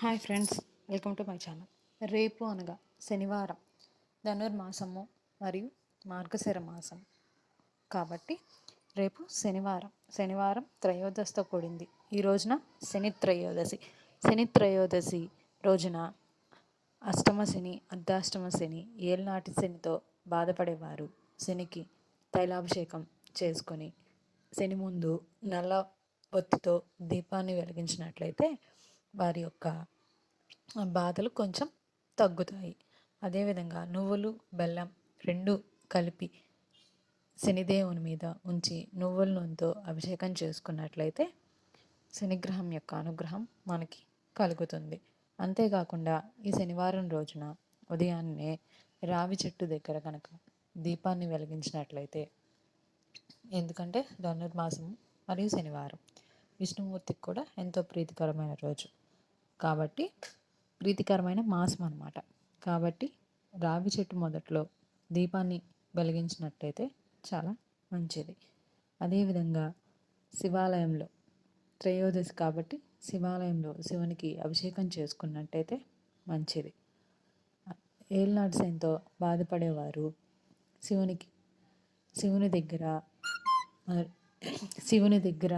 Hi friends, welcome to my channel. రేపు అనగా శనివారం ధనుర్మాసము మరియు మార్గశిర మాసం కాబట్టి రేపు శనివారం త్రయోదశితో కూడింది. ఈ రోజున శని త్రయోదశి రోజున అష్టమ శని, అర్ధాష్టమ శని, ఏళ్ళనాటి శనితో బాధపడేవారు శనికి తైలాభిషేకం చేసుకొని శని ముందు నల్ల ఒత్తితో దీపాన్ని వెలిగించినట్లయితే వారి యొక్క బాధలు కొంచెం తగ్గుతాయి. అదేవిధంగా నువ్వులు బెల్లం రెండు కలిపి శనిదేవుని మీద ఉంచి నువ్వుల నూనెతో అభిషేకం చేసుకున్నట్లయితే శనిగ్రహం యొక్క అనుగ్రహం మనకి కలుగుతుంది. అంతేకాకుండా ఈ శనివారం రోజున ఉదయాన్నే రావి చెట్టు దగ్గర కనుక దీపాన్ని వెలిగించినట్లయితే, ఎందుకంటే ధనుర్మాసం మరియు శనివారం విష్ణుమూర్తికి కూడా ఎంతో ప్రీతికరమైన రోజు కాబట్టి, ప్రీతికరమైన మాసం అన్నమాట. కాబట్టి రావి చెట్టు మొదట్లో దీపాన్ని వెలిగించినట్టయితే చాలా మంచిది. అదేవిధంగా శివాలయంలో త్రయోదశి కాబట్టి శివాలయంలో శివునికి అభిషేకం చేసుకున్నట్టయితే మంచిది. ఏళ్ళనాటి శనితో బాధపడేవారు శివుని దగ్గర శివుని దగ్గర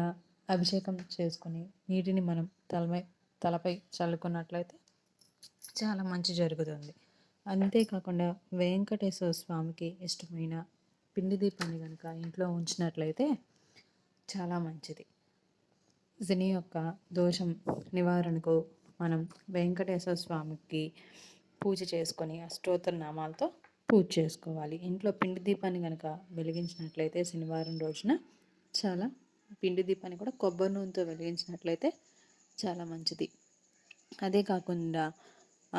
అభిషేకం చేసుకుని నీటిని మనం తలపై చల్లుకున్నట్లయితే చాలా మంచి జరుగుతుంది. అంతేకాకుండా వెంకటేశ్వర స్వామికి ఇష్టమైన పిండి దీపాన్ని కనుక ఇంట్లో ఉంచినట్లయితే చాలా మంచిది. శని యొక్క దోషం నివారణకు మనం వెంకటేశ్వర స్వామికి పూజ చేసుకొని అష్టోత్తర నామాలతో పూజ చేసుకోవాలి. ఇంట్లో పిండి దీపాన్ని కనుక వెలిగించినట్లయితే శనివారం రోజున పిండి దీపాన్ని కూడా కొబ్బరి నూనెతో వెలిగించినట్లయితే చాలా మంచిది. అదే కాకుండా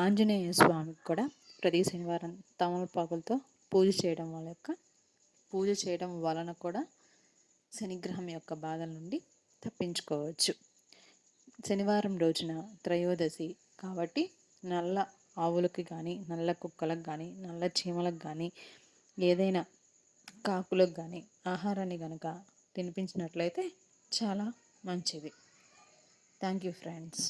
ఆంజనేయ స్వామికి కూడా ప్రతి శనివారం తమలపాకులతో పూజ చేయడం వలన కూడా శనిగ్రహం యొక్క బాధల నుండి తప్పించుకోవచ్చు. శనివారం రోజున త్రయోదశి కాబట్టి నల్ల ఆవులకి కానీ, నల్ల కుక్కలకు కానీ, నల్ల చీమలకు కానీ, ఏదైనా కాకులకు కానీ ఆహారాన్ని కనుక తినిపించినట్లయితే చాలా మంచిది. Thank you friends.